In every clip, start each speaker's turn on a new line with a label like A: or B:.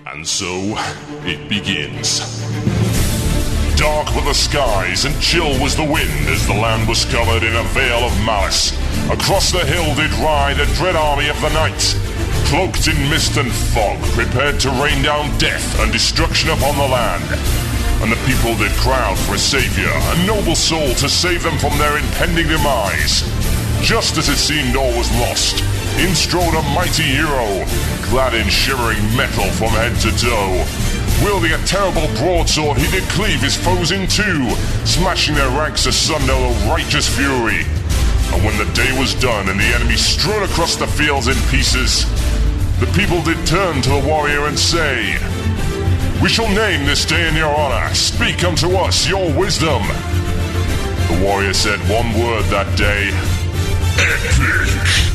A: And so, it begins. Dark were the skies, and chill was the wind, as the land was covered in a veil of malice. Across the hill did ride a dread army of the night, cloaked in mist and fog, prepared to rain down death and destruction upon the land. And the people did crowd for a savior, a noble soul to save them from their impending demise. Just as it seemed all was lost, in strode a mighty hero, clad in shimmering metal from head to toe. Wielding a terrible broadsword, he did cleave his foes in two, smashing their ranks asunder with righteous fury. And when the day was done and the enemy strewn across the fields in pieces, the people did turn to the warrior and say, "We shall name this day in your honor. Speak unto us your wisdom." The warrior said one word that day: epic.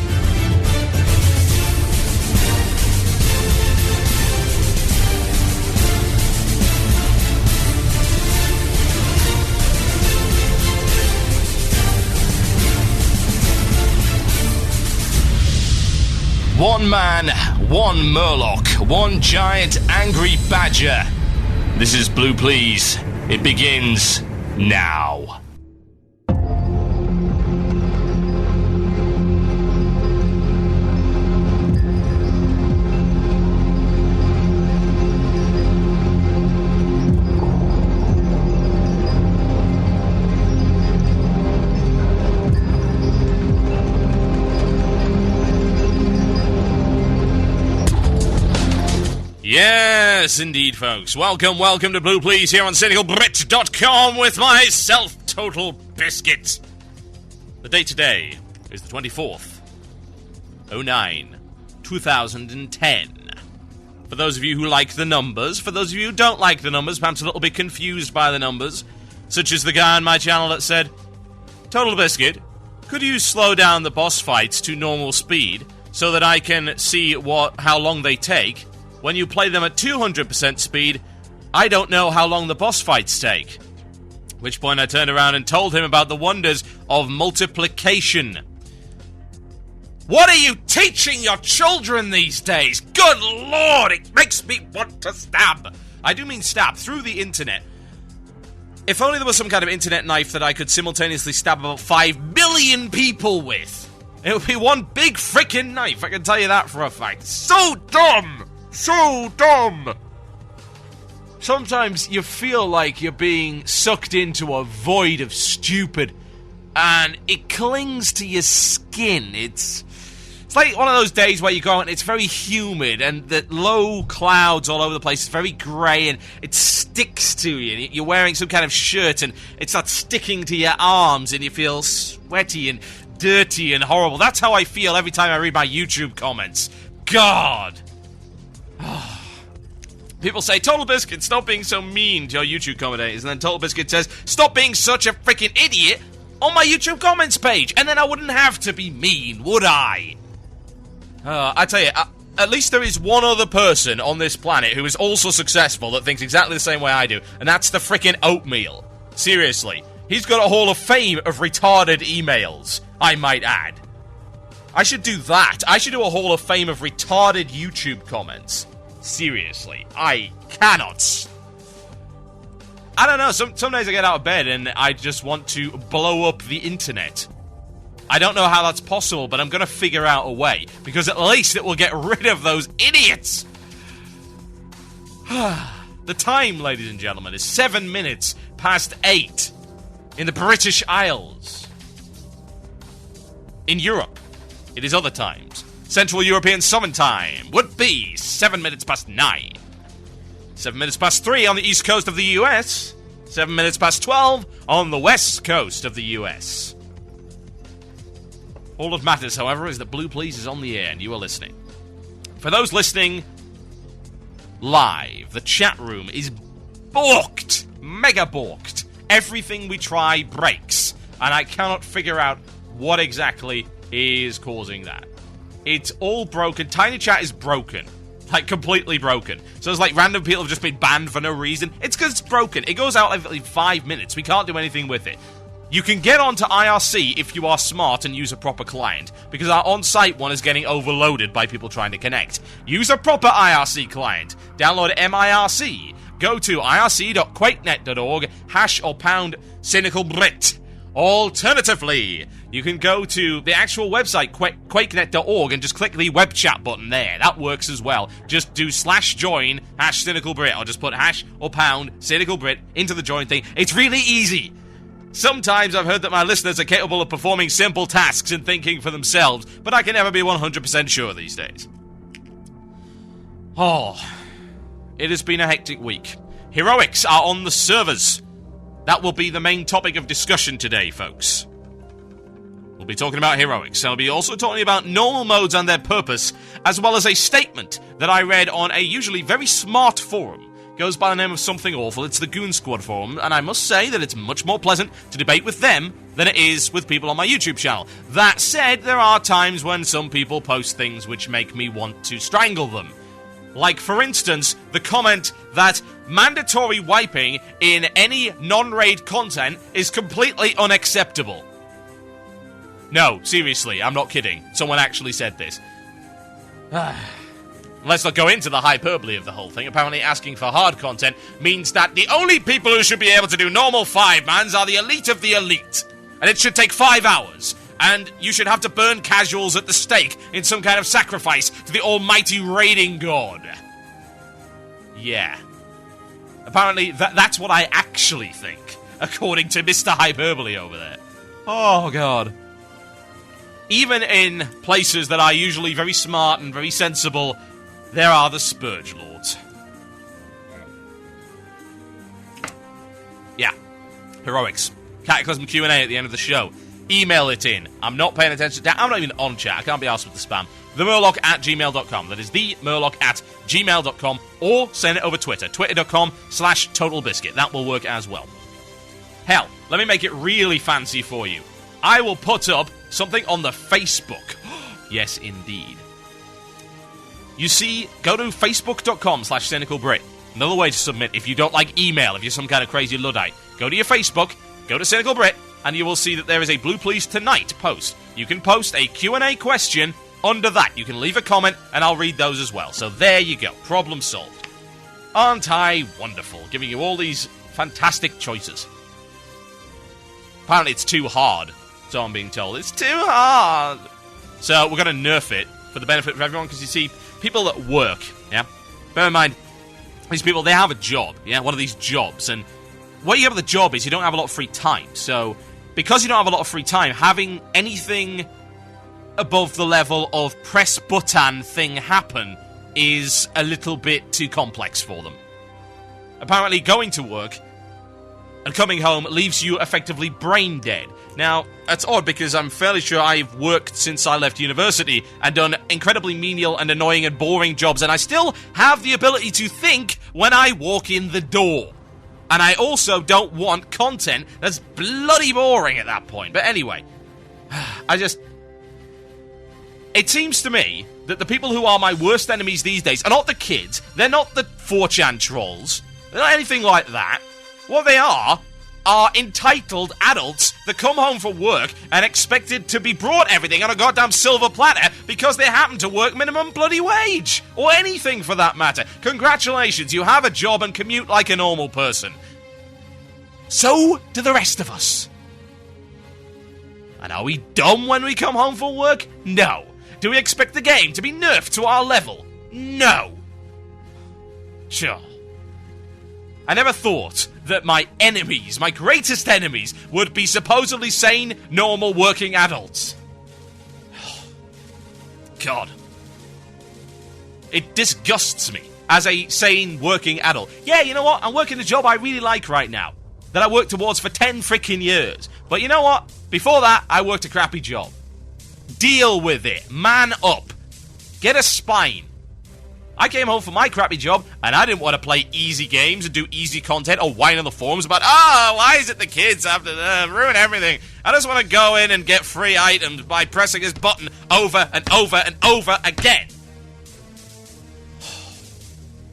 B: One man, one murloc, one giant angry badger. This is Blue Please. It begins now. Yes, indeed, folks. Welcome to Blue Please here on CynicalBrit.com with myself, Total Biscuit. The date today is the 24th, 2010. For those of you who like the numbers, for those of you who don't like the numbers, perhaps a little bit confused by the numbers, such as the guy on my channel that said, "Total Biscuit, could you slow down the boss fights to normal speed so that I can see how long they take? When you play them at 200% speed, I don't know how long the boss fights take." At which point I turned around and told him about the wonders of multiplication. What are you teaching your children these days? Good lord, it makes me want to stab. I do mean stab, through the internet. If only there was some kind of internet knife that I could simultaneously stab about 5 million people with. It would be one big frickin' knife, I can tell you that for a fact. So dumb! So dumb! Sometimes you feel like you're being sucked into a void of stupid, and it clings to your skin. It's like one of those days where you go out and it's very humid, and the low clouds all over the place. It's very grey, and it sticks to you. And you're wearing some kind of shirt, and it starts sticking to your arms, and you feel sweaty and dirty and horrible. That's how I feel every time I read my YouTube comments. God! People say, "Total Biscuit, stop being so mean to your YouTube commentators." And then Total Biscuit says, "Stop being such a freaking idiot on my YouTube comments page." And then I wouldn't have to be mean, would I? I tell you, at least there is one other person on this planet who is also successful that thinks exactly the same way I do. And that's the freaking Oatmeal. Seriously. He's got a Hall of Fame of retarded emails, I might add. I should do that. I should do a Hall of Fame of retarded YouTube comments. Seriously, I cannot. I don't know, some days I get out of bed and I just want to blow up the internet. I don't know how that's possible, but I'm going to figure out a way, because at least it will get rid of those idiots. The time, ladies and gentlemen, is 7 minutes past 8 in the British Isles. In Europe, it is other times. Central European Summer Time would be 7 minutes past 9. 7 minutes past 3 on the east coast of the US. 7 minutes past 12 on the west coast of the US. All that matters, however, is that Blue Please is on the air and you are listening. For those listening live, the chat room is balked. Mega balked. Everything we try breaks. And I cannot figure out what exactly is causing that. It's all broken. Tiny Chat is broken. Like, completely broken. So it's like random people have just been banned for no reason. It's because it's broken. It goes out every 5 minutes. We can't do anything with it. You can get onto IRC if you are smart and use a proper client, because our on-site one is getting overloaded by people trying to connect. Use a proper IRC client. Download MIRC. Go to irc.quakenet.org, hash or pound cynicalbrit. Alternatively, you can go to the actual website, quakenet.org, and just click the web chat button there. That works as well. Just do /join, hash cynicalbrit, or just put hash or pound cynicalbrit into the join thing. It's really easy. Sometimes I've heard that my listeners are capable of performing simple tasks and thinking for themselves, but I can never be 100% sure these days. Oh, it has been a hectic week. Heroics are on the servers. That will be the main topic of discussion today, folks. We'll be talking about heroics. I'll be also talking about normal modes and their purpose, as well as a statement that I read on a usually very smart forum. Goes by the name of something awful. It's the Goon Squad forum, and I must say that it's much more pleasant to debate with them than it is with people on my YouTube channel. That said, there are times when some people post things which make me want to strangle them. Like, for instance, the comment that mandatory wiping in any non-raid content is completely unacceptable. No, seriously, I'm not kidding. Someone actually said this. Let's not go into the hyperbole of the whole thing. Apparently asking for hard content means that the only people who should be able to do normal 5-mans are the elite of the elite. And it should take 5 hours. And you should have to burn casuals at the stake in some kind of sacrifice to the almighty raiding god. Yeah. Apparently that's what I actually think, according to Mr. Hyperbole over there. Oh, God. Even in places that are usually very smart and very sensible, there are the Spurge Lords. Yeah. Heroics. Cataclysm Q&A at the end of the show. Email it in. I'm not paying attention to... I'm not even on chat. I can't be asked with the spam. themurloc@gmail.com. That is themurloc@gmail.com. Or send it over Twitter. Twitter.com/TotalBiscuit. That will work as well. Hell, let me make it really fancy for you. I will put up something on the Facebook. Yes, indeed. You see, go to facebook.com/cynicalbrit. Another way to submit if you don't like email, if you're some kind of crazy Luddite. Go to your Facebook, go to cynicalbrit, and you will see that there is a Blue Please Tonight post. You can post a Q&A question under that. You can leave a comment, and I'll read those as well. So there you go. Problem solved. Aren't I wonderful? Giving you all these fantastic choices. Apparently it's too hard, so I'm being told. It's too hard. So we're going to nerf it for the benefit of everyone, because you see, people that work, yeah? Bear in mind, these people, they have a job, yeah? One of these jobs, and what you have with the job is you don't have a lot of free time. So, because you don't have a lot of free time, having anything above the level of press button thing happen is a little bit too complex for them. Apparently, going to work and coming home leaves you effectively brain dead. Now, that's odd because I'm fairly sure I've worked since I left university and done incredibly menial and annoying and boring jobs, and I still have the ability to think when I walk in the door. And I also don't want content that's bloody boring at that point. But anyway, it seems to me that the people who are my worst enemies these days are not the kids, they're not the 4chan trolls, they're not anything like that. What they are entitled adults that come home from work and expected to be brought everything on a goddamn silver platter because they happen to work minimum bloody wage. Or anything for that matter. Congratulations, you have a job and commute like a normal person. So do the rest of us. And are we dumb when we come home from work? No. Do we expect the game to be nerfed to our level? No. Sure. I never thought that my enemies, my greatest enemies, would be supposedly sane, normal, working adults. God. It disgusts me as a sane, working adult. Yeah, you know what? I'm working a job I really like right now, that I worked towards for 10 freaking years. But you know what? Before that, I worked a crappy job. Deal with it. Man up. Get a spine. I came home from my crappy job, and I didn't want to play easy games and do easy content or whine on the forums about, why is it the kids have to ruin everything? I just want to go in and get free items by pressing this button over and over and over again.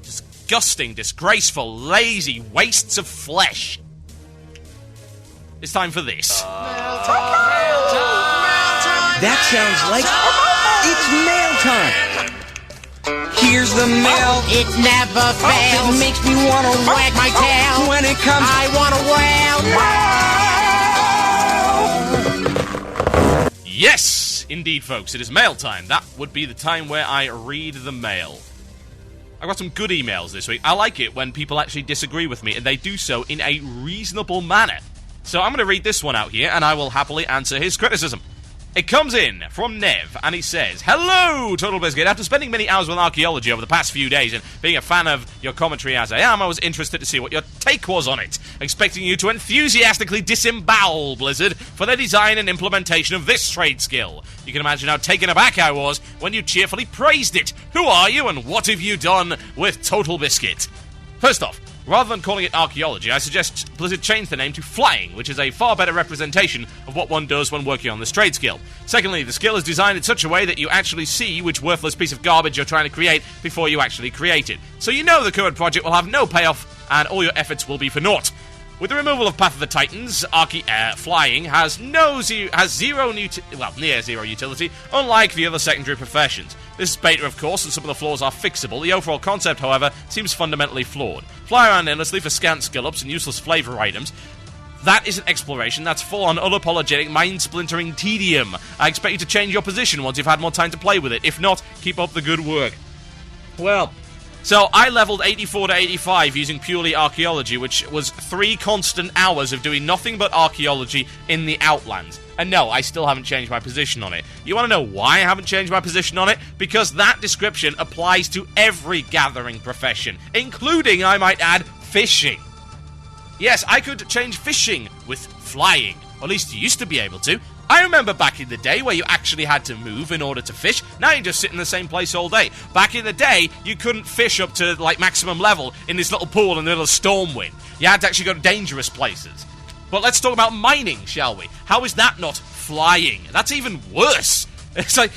B: Disgusting, disgraceful, lazy wastes of flesh. It's time for this.
C: That sounds like it's mail time. Here's the mail.
D: It never fails.
C: It makes me want to wag my tail. When it comes,
D: I want to wail.
B: Yes, indeed, folks, it is mail time. That would be the time where I read the mail. I got some good emails this week. I like it when people actually disagree with me, and they do so in a reasonable manner. So I'm going to read this one out here, and I will happily answer his criticism. It comes in from Nev, and he says, "Hello, Total Biscuit. After spending many hours with archaeology over the past few days and being a fan of your commentary as I am, I was interested to see what your take was on it. Expecting you to enthusiastically disembowel Blizzard for their design and implementation of this trade skill. You can imagine how taken aback I was when you cheerfully praised it. Who are you, and what have you done with Total Biscuit?" First off, rather than calling it archaeology, I suggest Blizzard change the name to flying, which is a far better representation of what one does when working on this trade skill. Secondly, the skill is designed in such a way that you actually see which worthless piece of garbage you're trying to create before you actually create it. So you know the current project will have no payoff, and all your efforts will be for naught. With the removal of Path of the Titans, flying has near zero utility, unlike the other secondary professions. This is beta, of course, and some of the flaws are fixable. The overall concept, however, seems fundamentally flawed. Fly around endlessly for scant skill-ups and useless flavor items. That isn't exploration, that's full-on unapologetic, mind-splintering tedium. I expect you to change your position once you've had more time to play with it. If not, keep up the good work. Well, so I leveled 84 to 85 using purely archaeology, which was 3 constant hours of doing nothing but archaeology in the Outlands. And no, I still haven't changed my position on it. You want to know why I haven't changed my position on it? Because that description applies to every gathering profession, including, I might add, fishing. Yes, I could change fishing with flying, or at least you used to be able to. I remember back in the day where you actually had to move in order to fish. Now you just sit in the same place all day. Back in the day, you couldn't fish up to, like, maximum level in this little pool in the middle of storm wind. You had to actually go to dangerous places. But let's talk about mining, shall we? How is that not flying? That's even worse. It's like,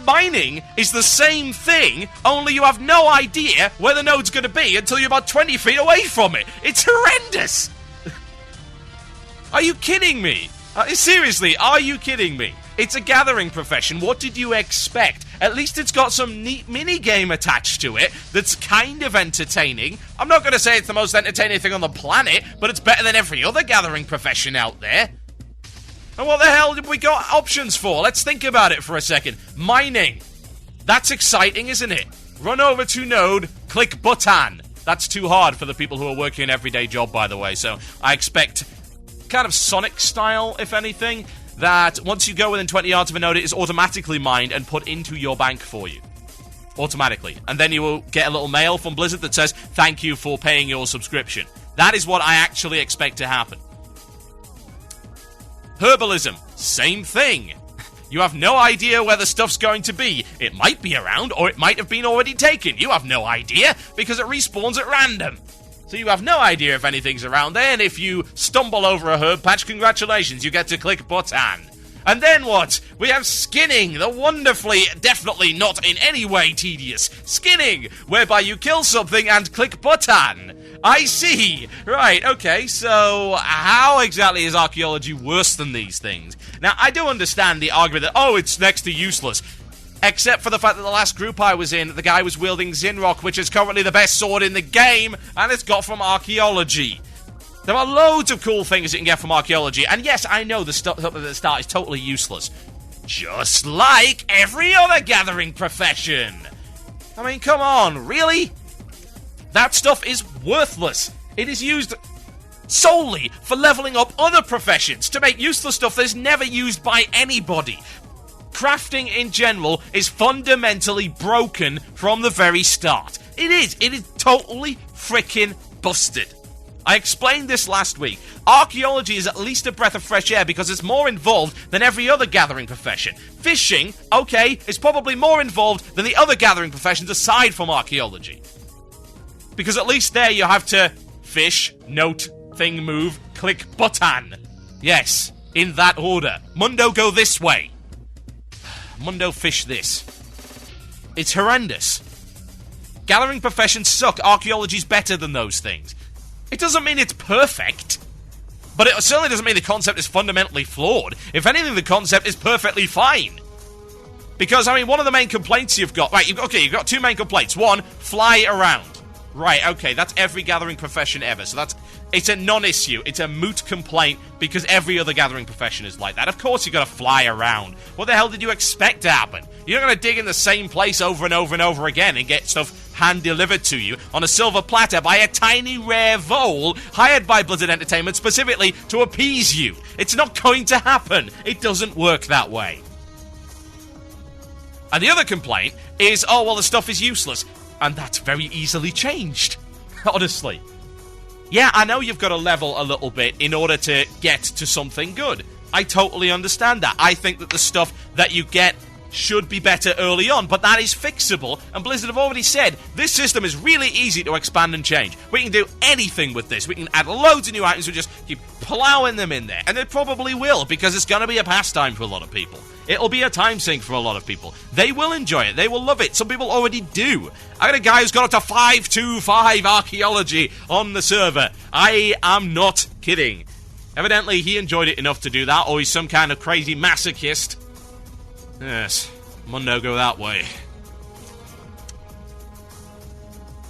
B: mining is the same thing, only you have no idea where the node's going to be until you're about 20 feet away from it. It's horrendous. Are you kidding me? Seriously, are you kidding me? It's a gathering profession. What did you expect? At least it's got some neat mini-game attached to it that's kind of entertaining. I'm not going to say it's the most entertaining thing on the planet, but it's better than every other gathering profession out there. And what the hell did we got options for? Let's think about it for a second. Mining. That's exciting, isn't it? Run over to node, click button. That's too hard for the people who are working an everyday job, by the way, so I expect kind of Sonic style, if anything, that once you go within 20 yards of a node, it is automatically mined and put into your bank for you. Automatically. And then you will get a little mail from Blizzard that says, "Thank you for paying your subscription." That is what I actually expect to happen. Herbalism. Same thing. You have no idea where the stuff's going to be. It might be around, or it might have been already taken. You have no idea, because it respawns at random. So you have no idea if anything's around there, and if you stumble over a herb patch, congratulations, you get to click button. And then what? We have skinning, the wonderfully, definitely not in any way tedious skinning, whereby you kill something and click button. I see. Right, okay, so how exactly is archaeology worse than these things? Now, I do understand the argument that, oh, it's next to useless. Except for the fact that the last group I was in, the guy was wielding Zinrock, which is currently the best sword in the game, and it's got from archaeology. There are loads of cool things you can get from archaeology, and yes, I know the stuff at the start is totally useless. Just like every other gathering profession. I mean, come on, really? That stuff is worthless. It is used solely for leveling up other professions, to make useless stuff that is never used by anybody. Crafting in general is fundamentally broken from the very start. It is totally freaking busted. I explained this last week. Archaeology is at least a breath of fresh air because it's more involved than every other gathering profession. Fishing, okay, is probably more involved than the other gathering professions aside from archaeology. Because at least there you have to fish, note, thing move, click button. Yes, in that order. Mundo, go this way. Mundo, fish this. It's horrendous. Gathering professions suck. Archaeology's better than those things. It doesn't mean it's perfect, But it certainly doesn't mean the concept is fundamentally flawed. If anything, the concept is perfectly fine. Because, I mean, one of the main complaints you've got... Right, you've got two main complaints. One, fly around. Right, okay, that's every gathering profession ever. So it's a non-issue. It's a moot complaint because every other gathering profession is like that. Of course you've got to fly around. What the hell did you expect to happen? You're not going to dig in the same place over and over and over again and get stuff hand-delivered to you on a silver platter by a tiny, rare vole hired by Blizzard Entertainment specifically to appease you. It's not going to happen. It doesn't work that way. And the other complaint is, oh, well, the stuff is useless. And that's very easily changed. Honestly. Yeah, I know you've got to level a little bit in order to get to something good. I totally understand that. I think that the stuff that you get should be better early on, but that is fixable, and Blizzard have already said this system is really easy to expand and change. We can do anything with this. We can add loads of new items. We just keep plowing them in there, and they probably will, because it's going to be a pastime for a lot of people. It'll be a time sink for a lot of people. They will enjoy it. They will love it. Some people already do. I got a guy who's got up to 525 archaeology on the server. I am not kidding. Evidently, he enjoyed it enough to do that, or he's some kind of crazy masochist. Yes, Mundo go that way.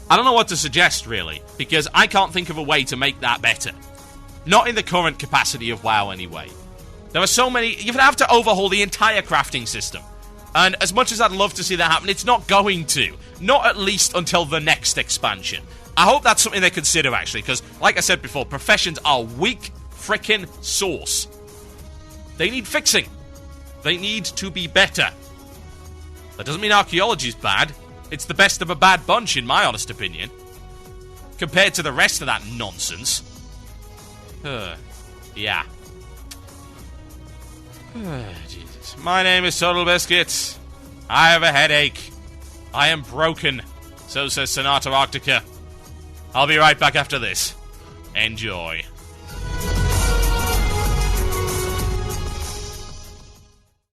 B: I don't know what to suggest, really, because I can't think of a way to make that better. Not in the current capacity of WoW, anyway. There are so many... You'd have to overhaul the entire crafting system. And as much as I'd love to see that happen, it's not going to. Not at least until the next expansion. I hope that's something they consider, actually, because, like I said before, professions are weak frickin' sauce. They need fixing. They need to be better. That doesn't mean archaeology's bad. It's the best of a bad bunch, in my honest opinion. Compared to the rest of that nonsense. Yeah. Jesus. My name is Total Biscuit. I have a headache. I am broken. So says Sonata Arctica. I'll be right back after this. Enjoy.